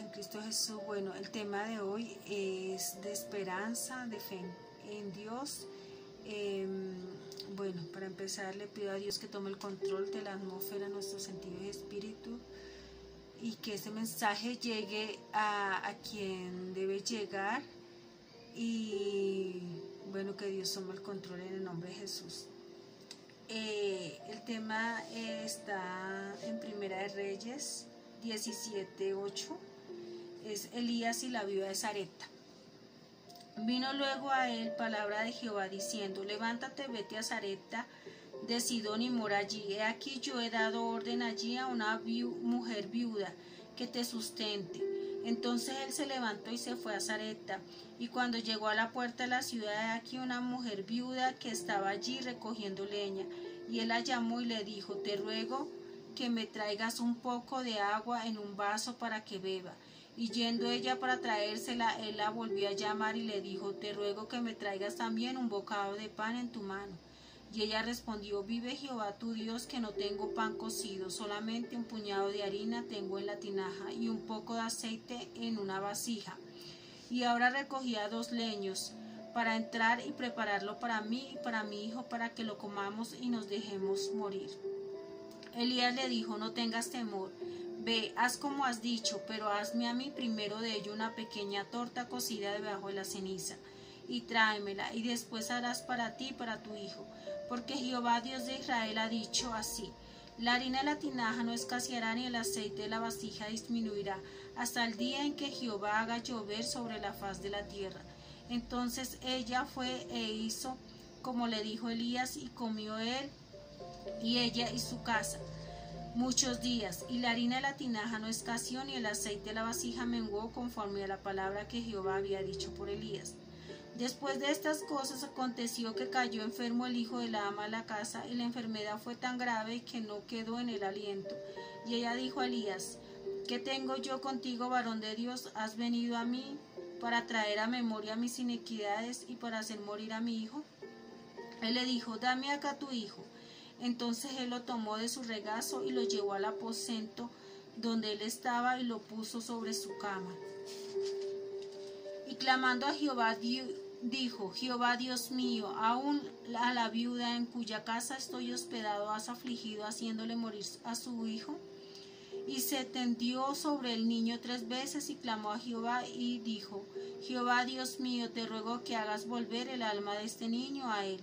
en Cristo Jesús. Bueno, el tema de hoy es de esperanza, de fe en Dios. Bueno, para empezar le pido a Dios que tome el control de la atmósfera, nuestros sentidos y espíritu, y que este mensaje llegue a quien debe llegar, y bueno, que Dios tome el control en el nombre de Jesús. El tema está en Primera de Reyes 17:8, es Elías y la viuda de Sarepta. Vino luego a él palabra de Jehová diciendo: levántate, vete a Sarepta de Sidón y mora allí. He aquí yo he dado orden allí a una mujer viuda que te sustente. Entonces él se levantó y se fue a Sarepta, y cuando llegó a la puerta de la ciudad, he aquí una mujer viuda que estaba allí recogiendo leña, y él la llamó y le dijo: te ruego que me traigas un poco de agua en un vaso para que beba. Y yendo ella para traérsela, él la volvió a llamar y le dijo: te ruego que me traigas también un bocado de pan en tu mano. Y ella respondió: vive Jehová tu Dios, que no tengo pan cocido, solamente un puñado de harina tengo en la tinaja y un poco de aceite en una vasija. Y ahora recogía 2 leños para entrar y prepararlo para mí y para mi hijo, para que lo comamos y nos dejemos morir. Elías le dijo: no tengas temor, ve, haz como has dicho, pero hazme a mí primero de ello una pequeña torta cocida debajo de la ceniza, y tráemela, y después harás para ti y para tu hijo, porque Jehová Dios de Israel ha dicho así: la harina de la tinaja no escaseará, ni el aceite de la vasija disminuirá, hasta el día en que Jehová haga llover sobre la faz de la tierra. Entonces ella fue e hizo como le dijo Elías, y comió él y ella y su casa muchos días, y la harina de la tinaja no escaseó, ni el aceite de la vasija menguó, conforme a la palabra que Jehová había dicho por Elías. Después de estas cosas aconteció que cayó enfermo el hijo de la ama de la casa, y la enfermedad fue tan grave que no quedó en el aliento. Y ella dijo a Elías: ¿qué tengo yo contigo, varón de Dios? ¿Has venido a mí para traer a memoria mis iniquidades y para hacer morir a mi hijo? Él le dijo: dame acá tu hijo. Entonces él lo tomó de su regazo y lo llevó al aposento donde él estaba y lo puso sobre su cama. Y clamando a Jehová, dijo: Jehová Dios mío, aún a la viuda en cuya casa estoy hospedado has afligido, haciéndole morir a su hijo. Y se tendió sobre el niño 3 veces y clamó a Jehová y dijo: Jehová Dios mío, te ruego que hagas volver el alma de este niño a él.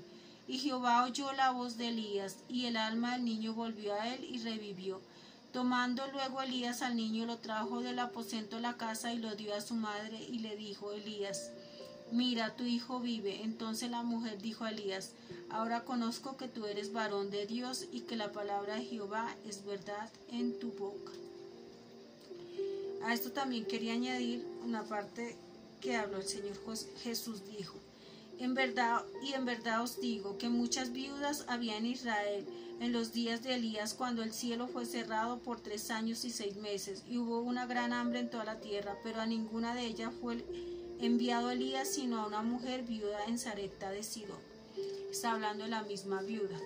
Y Jehová oyó la voz de Elías, y el alma del niño volvió a él y revivió. Tomando luego Elías al niño, lo trajo del aposento a la casa y lo dio a su madre, y le dijo Elías: mira, tu hijo vive. Entonces la mujer dijo a Elías: ahora conozco que tú eres varón de Dios, y que la palabra de Jehová es verdad en tu boca. A esto también quería añadir una parte que habló el Señor Jesús. Dijo: en verdad os digo que muchas viudas había en Israel en los días de Elías, cuando el cielo fue cerrado por 3 años y 6 meses, y hubo una gran hambre en toda la tierra, pero a ninguna de ellas fue enviado Elías, sino a una mujer viuda en Sarepta de Sidón. Está hablando de la misma viuda.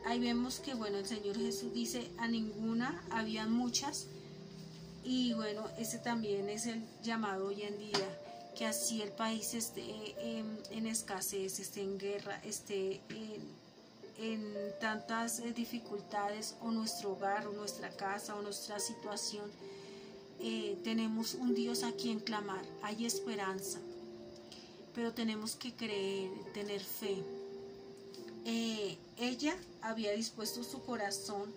Ahí vemos que, bueno, el Señor Jesús dice: a ninguna, habían muchas. Y bueno, ese también es el llamado hoy en día, que así el país esté en escasez, esté en guerra, esté en tantas dificultades, o nuestro hogar, o nuestra casa, o nuestra situación, tenemos un Dios a quien clamar. Hay esperanza, pero tenemos que creer, tener fe. Ella había dispuesto su corazón,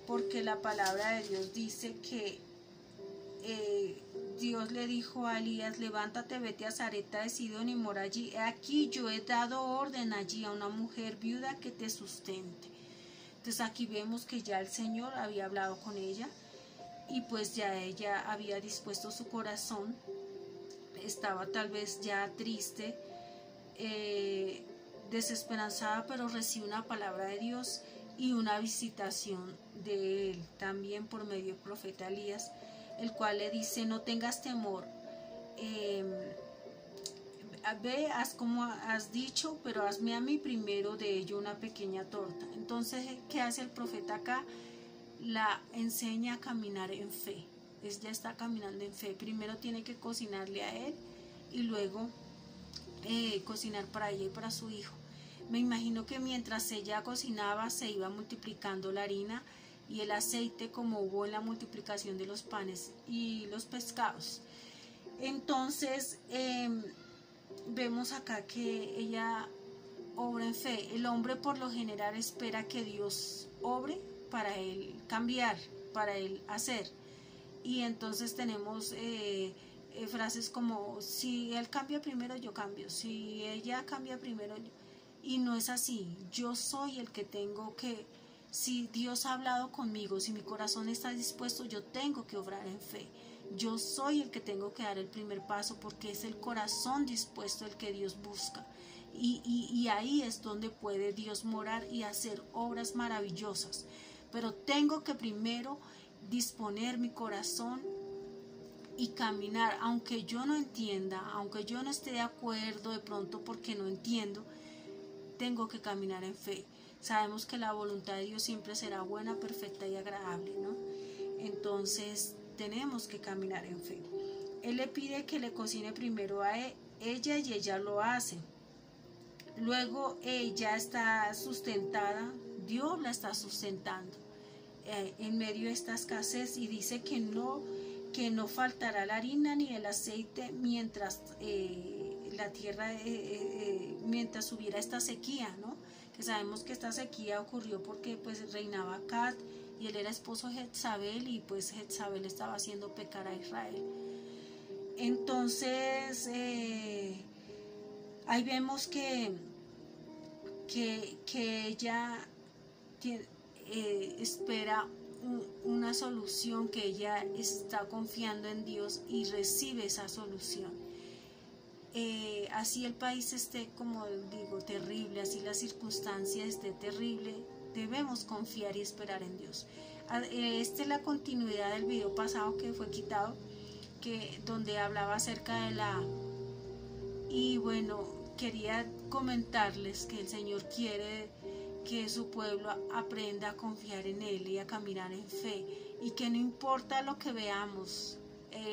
porque la palabra de Dios dice que Dios le dijo a Elías: levántate, vete a Sarepta de Sidón y mora allí. Aquí yo he dado orden allí a una mujer viuda que te sustente. Entonces aquí vemos que ya el Señor había hablado con ella, y pues ya ella había dispuesto su corazón. Estaba tal vez ya triste, desesperanzada, pero recibe una palabra de Dios y una visitación de él, también por medio del profeta Elías, el cual le dice: no tengas temor, ve, haz como has dicho, pero hazme a mí primero de ello una pequeña torta. Entonces, ¿qué hace el profeta acá? La enseña a caminar en fe. ella está caminando en fe. Primero tiene que cocinarle a él y luego cocinar para ella y para su hijo. Me imagino que mientras ella cocinaba se iba multiplicando la harina y el aceite, como hubo en la multiplicación de los panes y los pescados. Entonces vemos acá que ella obra en fe. El hombre por lo general espera que Dios obre para él cambiar, para él hacer. Y entonces tenemos frases como: si él cambia primero, yo cambio; si ella cambia primero, yo. Y no es así. Yo soy el que tengo que, si Dios ha hablado conmigo, si mi corazón está dispuesto, yo tengo que obrar en fe. Yo soy el que tengo que dar el primer paso, porque es el corazón dispuesto el que Dios busca. Y ahí es donde puede Dios morar y hacer obras maravillosas. Pero tengo que primero disponer mi corazón y caminar, aunque yo no entienda, aunque yo no esté de acuerdo de pronto porque no entiendo, tengo que caminar en fe. Sabemos que la voluntad de Dios siempre será buena, perfecta y agradable, ¿no? Entonces tenemos que caminar en fe. Él le pide que le cocine primero a ella y ella lo hace. Luego ella está sustentada, Dios la está sustentando en medio de esta escasez, y dice que no faltará la harina ni el aceite mientras la tierra, mientras hubiera esta sequía, ¿no? Que sabemos que esta sequía ocurrió porque pues reinaba Acat y él era esposo de Jezabel, y pues Jezabel estaba haciendo pecar a Israel. Entonces ahí vemos que ella espera una solución, que ella está confiando en Dios y recibe esa solución. Así el país esté, como digo, terrible, así la circunstancia esté terrible, debemos confiar y esperar en Dios. Esta es la continuidad del video pasado que fue quitado, donde hablaba acerca de y bueno, quería comentarles que el Señor quiere que su pueblo aprenda a confiar en Él y a caminar en fe, y que no importa lo que veamos,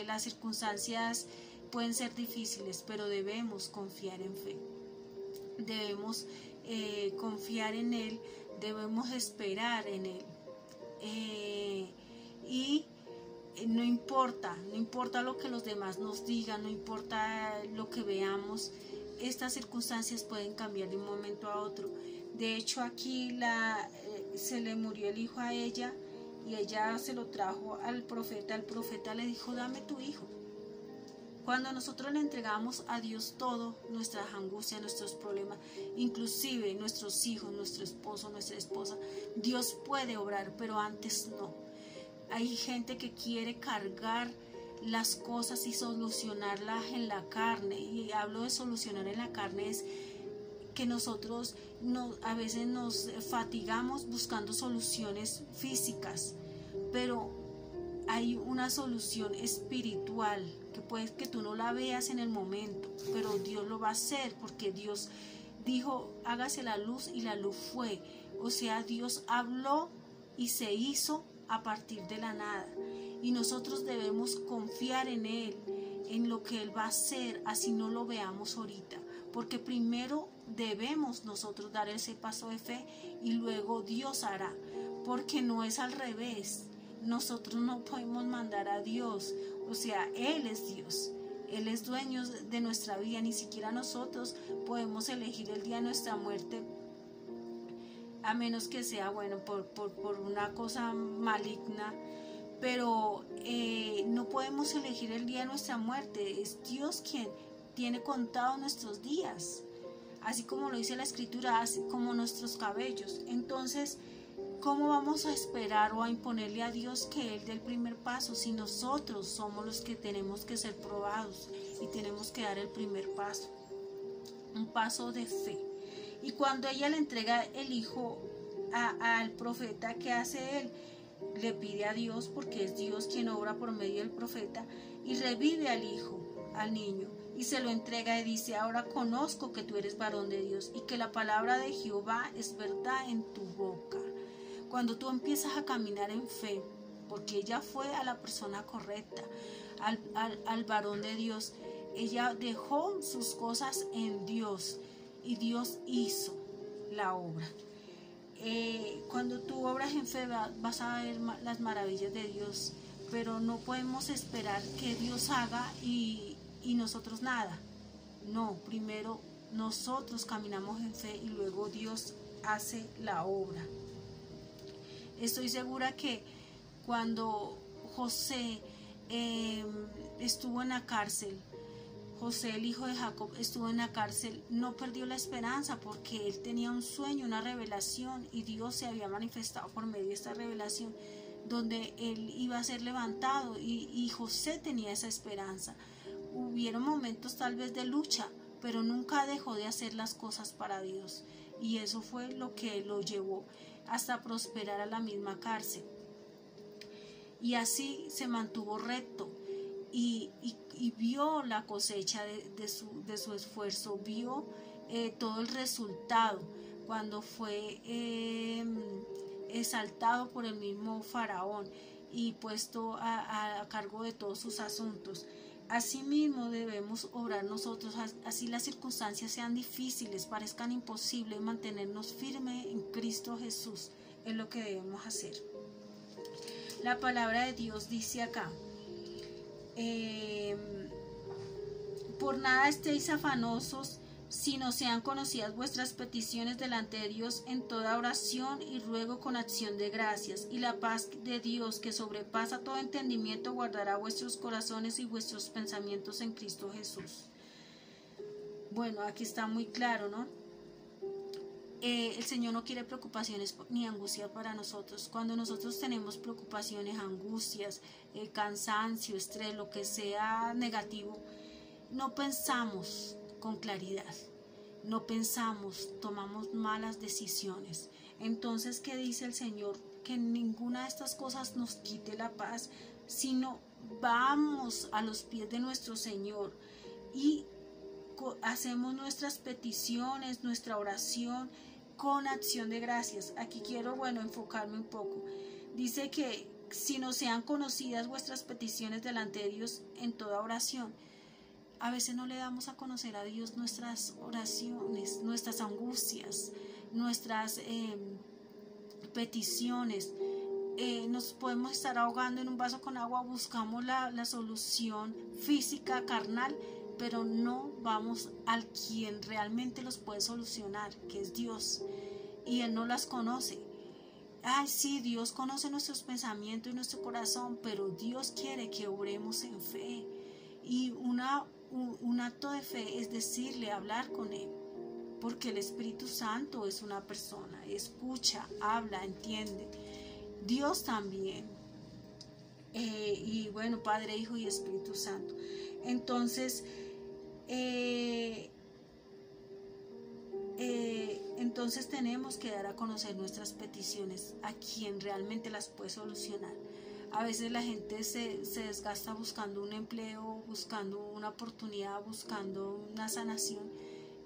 las circunstancias pueden ser difíciles, pero debemos confiar en fe, debemos confiar en Él, debemos esperar en Él, y no importa lo que los demás nos digan, no importa lo que veamos, estas circunstancias pueden cambiar de un momento a otro. De hecho, aquí se le murió el hijo a ella y ella se lo trajo al profeta. El profeta le dijo: dame tu hijo. Cuando nosotros le entregamos a Dios todo, nuestras angustias, nuestros problemas, inclusive nuestros hijos, nuestro esposo, nuestra esposa, Dios puede obrar, pero antes no. Hay gente que quiere cargar las cosas y solucionarlas en la carne, y hablo de solucionar en la carne es que nosotros a veces nos fatigamos buscando soluciones físicas, pero hay una solución espiritual que puede que tú no la veas en el momento, pero Dios lo va a hacer, porque Dios dijo: hágase la luz, y la luz fue. O sea, Dios habló y se hizo a partir de la nada, y nosotros debemos confiar en Él, en lo que Él va a hacer, así no lo veamos ahorita, porque primero debemos nosotros dar ese paso de fe y luego Dios hará, porque no es al revés. Nosotros no podemos mandar a Dios, o sea, Él es Dios, Él es dueño de nuestra vida, ni siquiera nosotros podemos elegir el día de nuestra muerte, a menos que sea, bueno, por una cosa maligna, pero no podemos elegir el día de nuestra muerte. Es Dios quien tiene contados nuestros días, así como lo dice la Escritura, así como nuestros cabellos. Entonces, ¿cómo vamos a esperar o a imponerle a Dios que Él dé el primer paso, si nosotros somos los que tenemos que ser probados y tenemos que dar el primer paso? Un paso de fe. Y cuando ella le entrega el hijo al profeta, ¿qué hace él? Le pide a Dios, porque es Dios quien obra por medio del profeta, y revive al hijo, al niño, y se lo entrega y dice: ahora conozco que tú eres varón de Dios y que la palabra de Jehová es verdad en tu boca. Cuando tú empiezas a caminar en fe, porque ella fue a la persona correcta, al varón de Dios. Ella dejó sus cosas en Dios y Dios hizo la obra. Cuando tú obras en fe vas a ver las maravillas de Dios, pero no podemos esperar que Dios haga y nosotros nada. No, primero nosotros caminamos en fe y luego Dios hace la obra. Estoy segura que cuando José estuvo en la cárcel, José, el hijo de Jacob, estuvo en la cárcel, no perdió la esperanza porque él tenía un sueño, una revelación, y Dios se había manifestado por medio de esta revelación, donde él iba a ser levantado, y José tenía esa esperanza. Hubieron momentos tal vez de lucha, pero nunca dejó de hacer las cosas para Dios, y eso fue lo que lo llevó hasta prosperar a la misma cárcel. Y así se mantuvo recto y vio la cosecha de su esfuerzo, vio todo el resultado cuando fue exaltado por el mismo faraón y puesto a cargo de todos sus asuntos. Asimismo debemos obrar nosotros, así las circunstancias sean difíciles, parezcan imposibles, mantenernos firmes en Cristo Jesús, es lo que debemos hacer. La palabra de Dios dice acá, por nada estéis afanosos, sino sean conocidas vuestras peticiones delante de Dios en toda oración y ruego con acción de gracias, y la paz de Dios, que sobrepasa todo entendimiento, guardará vuestros corazones y vuestros pensamientos en Cristo Jesús. Bueno, aquí está muy claro, ¿no? El Señor no quiere preocupaciones ni angustia para nosotros. Cuando nosotros tenemos preocupaciones, angustias, cansancio, estrés, lo que sea negativo, no pensamos con claridad, no pensamos, tomamos malas decisiones. Entonces, ¿qué dice el Señor? Que ninguna de estas cosas nos quite la paz, sino vamos a los pies de nuestro Señor y hacemos nuestras peticiones, nuestra oración con acción de gracias. Aquí quiero, enfocarme un poco. Dice que si no sean conocidas vuestras peticiones delante de Dios en toda oración. A veces no le damos a conocer a Dios nuestras oraciones, nuestras angustias, nuestras peticiones. Nos podemos estar ahogando en un vaso con agua, buscamos la solución física, carnal, pero no vamos al quien realmente los puede solucionar, que es Dios, y Él no las conoce. Ay, sí, Dios conoce nuestros pensamientos y nuestro corazón, pero Dios quiere que obremos en fe, y un acto de fe es decirle, hablar con Él, porque el Espíritu Santo es una persona, escucha, habla, entiende. Dios también, y bueno, Padre, Hijo y Espíritu Santo. Entonces tenemos que dar a conocer nuestras peticiones a quien realmente las puede solucionar. A veces la gente se desgasta buscando un empleo, buscando una oportunidad, buscando una sanación,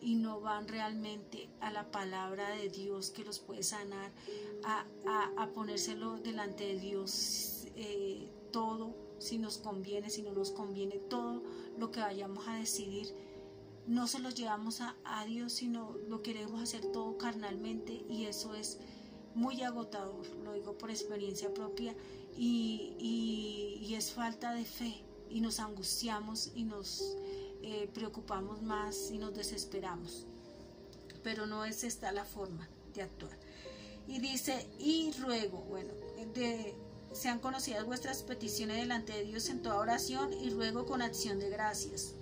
y no van realmente a la palabra de Dios que los puede sanar, a ponérselo delante de Dios, todo, si nos conviene, si no nos conviene, todo lo que vayamos a decidir, no se lo llevamos a Dios, sino lo queremos hacer todo carnalmente, y eso es muy agotador, lo digo por experiencia propia, y es falta de fe, y nos angustiamos y nos preocupamos más y nos desesperamos, pero no es esta la forma de actuar. Y dice, y ruego, sean conocidas vuestras peticiones delante de Dios en toda oración y ruego con acción de gracias.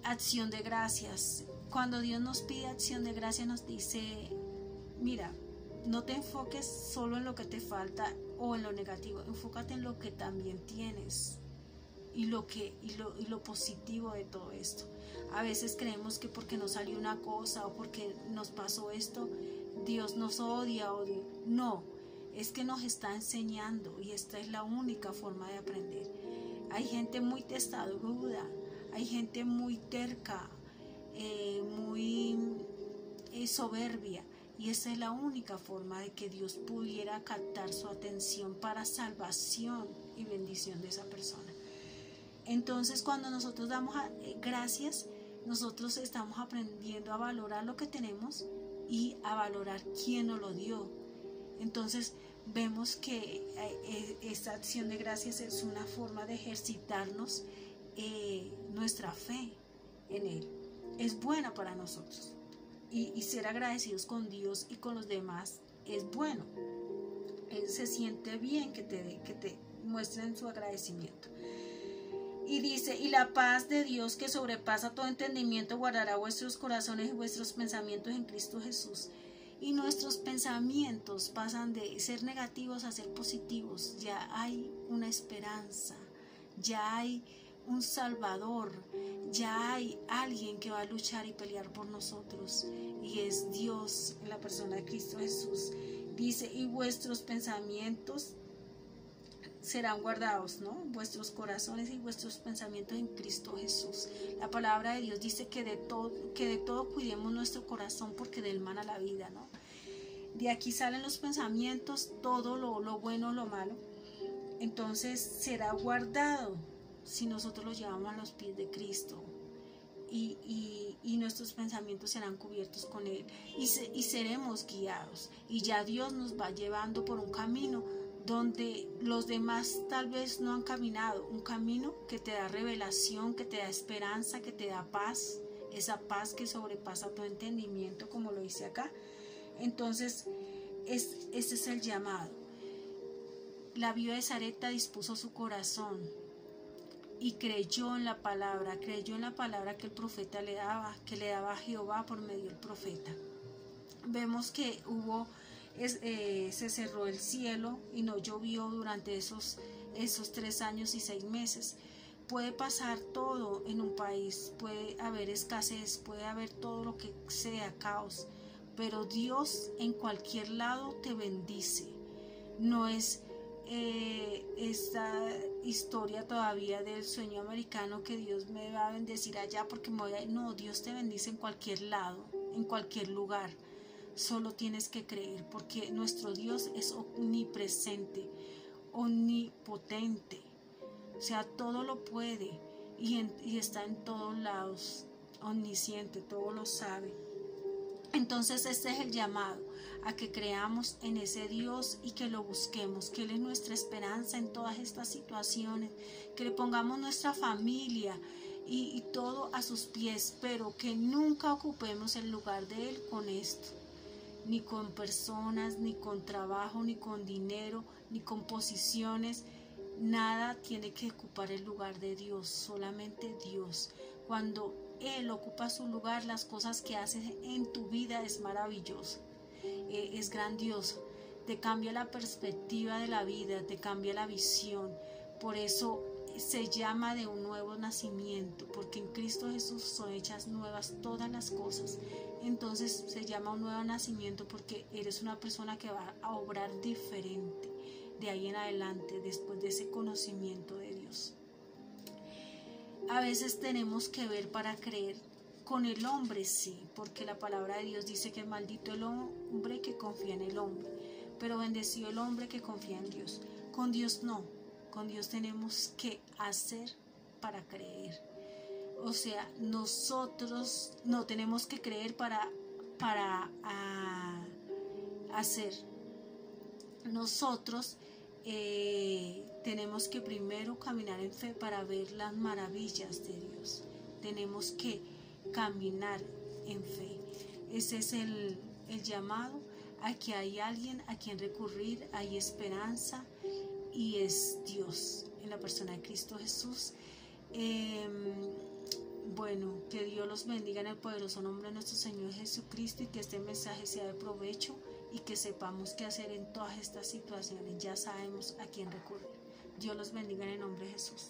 Acción de gracias. Cuando Dios nos pide acción de gracias, nos dice, mira, no te enfoques solo en lo que te falta o en lo negativo, enfócate en lo que también tienes y lo positivo de todo esto. A veces creemos que porque nos salió una cosa o porque nos pasó esto, Dios nos odia. No, es que nos está enseñando, y esta es la única forma de aprender. Hay gente muy testaruda, hay gente muy terca, muy soberbia, Y esa es la única forma de que Dios pudiera captar su atención para salvación y bendición de esa persona. Entonces, cuando nosotros damos gracias, nosotros estamos aprendiendo a valorar lo que tenemos y a valorar quién nos lo dio. Entonces, vemos que esta acción de gracias es una forma de ejercitarnos nuestra fe en Él. Es buena para nosotros. Y ser agradecidos con Dios y con los demás es bueno. Se siente bien que te muestren su agradecimiento. Y dice, y la paz de Dios que sobrepasa todo entendimiento guardará vuestros corazones y vuestros pensamientos en Cristo Jesús. Y nuestros pensamientos pasan de ser negativos a ser positivos. Ya hay una esperanza, ya hay un Salvador, ya hay alguien que va a luchar y pelear por nosotros, y es Dios en la persona de Cristo Jesús. Dice, y vuestros pensamientos serán guardados, ¿no? Vuestros corazones y vuestros pensamientos en Cristo Jesús. La palabra de Dios dice que de todo cuidemos nuestro corazón, porque del mana la vida, ¿no? De aquí salen los pensamientos, todo lo bueno, lo malo. Entonces será guardado si nosotros lo llevamos a los pies de Cristo, y nuestros pensamientos serán cubiertos con Él, y seremos guiados, y ya Dios nos va llevando por un camino donde los demás tal vez no han caminado, un camino que te da revelación, que te da esperanza, que te da paz, esa paz que sobrepasa todo entendimiento, como lo dice acá. Entonces, ese es el llamado. La viuda de Sarepta dispuso su corazón y creyó en la palabra que el profeta le daba, que le daba a Jehová por medio del profeta. Vemos que se cerró el cielo y no llovió durante esos 3 años y 6 meses. Puede pasar todo en un país, puede haber escasez, puede haber todo lo que sea, caos, pero Dios en cualquier lado te bendice. No es esta historia todavía del sueño americano que Dios me va a bendecir allá porque me voy a... No, Dios te bendice en cualquier lado, en cualquier lugar. Solo tienes que creer, porque nuestro Dios es omnipresente, omnipotente, o sea, todo lo puede, y está en todos lados, omnisciente, todo lo sabe. Entonces este es el llamado, a que creamos en ese Dios y que lo busquemos, que Él es nuestra esperanza en todas estas situaciones, que le pongamos nuestra familia y todo a sus pies, pero que nunca ocupemos el lugar de Él con esto, ni con personas, ni con trabajo, ni con dinero, ni con posiciones. Nada tiene que ocupar el lugar de Dios, solamente Dios. Cuando Él ocupa su lugar, las cosas que hace en tu vida es maravilloso, es grandioso, te cambia la perspectiva de la vida, te cambia la visión. Por eso se llama de un nuevo nacimiento, porque en Cristo Jesús son hechas nuevas todas las cosas. Entonces se llama un nuevo nacimiento porque eres una persona que va a obrar diferente de ahí en adelante, después de ese conocimiento de Dios. A veces tenemos que ver para creer. Con el hombre sí, porque la palabra de Dios dice que maldito el hombre que confía en el hombre, pero bendecido el hombre que confía en Dios. Con Dios no, con Dios tenemos que hacer para creer. O sea, nosotros no tenemos que creer para hacer. Nosotros tenemos que primero caminar en fe para ver las maravillas de Dios. Tenemos que caminar en fe. Ese es el llamado, a que hay alguien a quien recurrir, hay esperanza, y es Dios en la persona de Cristo Jesús. Bueno, que Dios los bendiga en el poderoso nombre de nuestro Señor Jesucristo, y que este mensaje sea de provecho y que sepamos qué hacer en todas estas situaciones. Ya sabemos a quién recurrir. Dios los bendiga en el nombre de Jesús.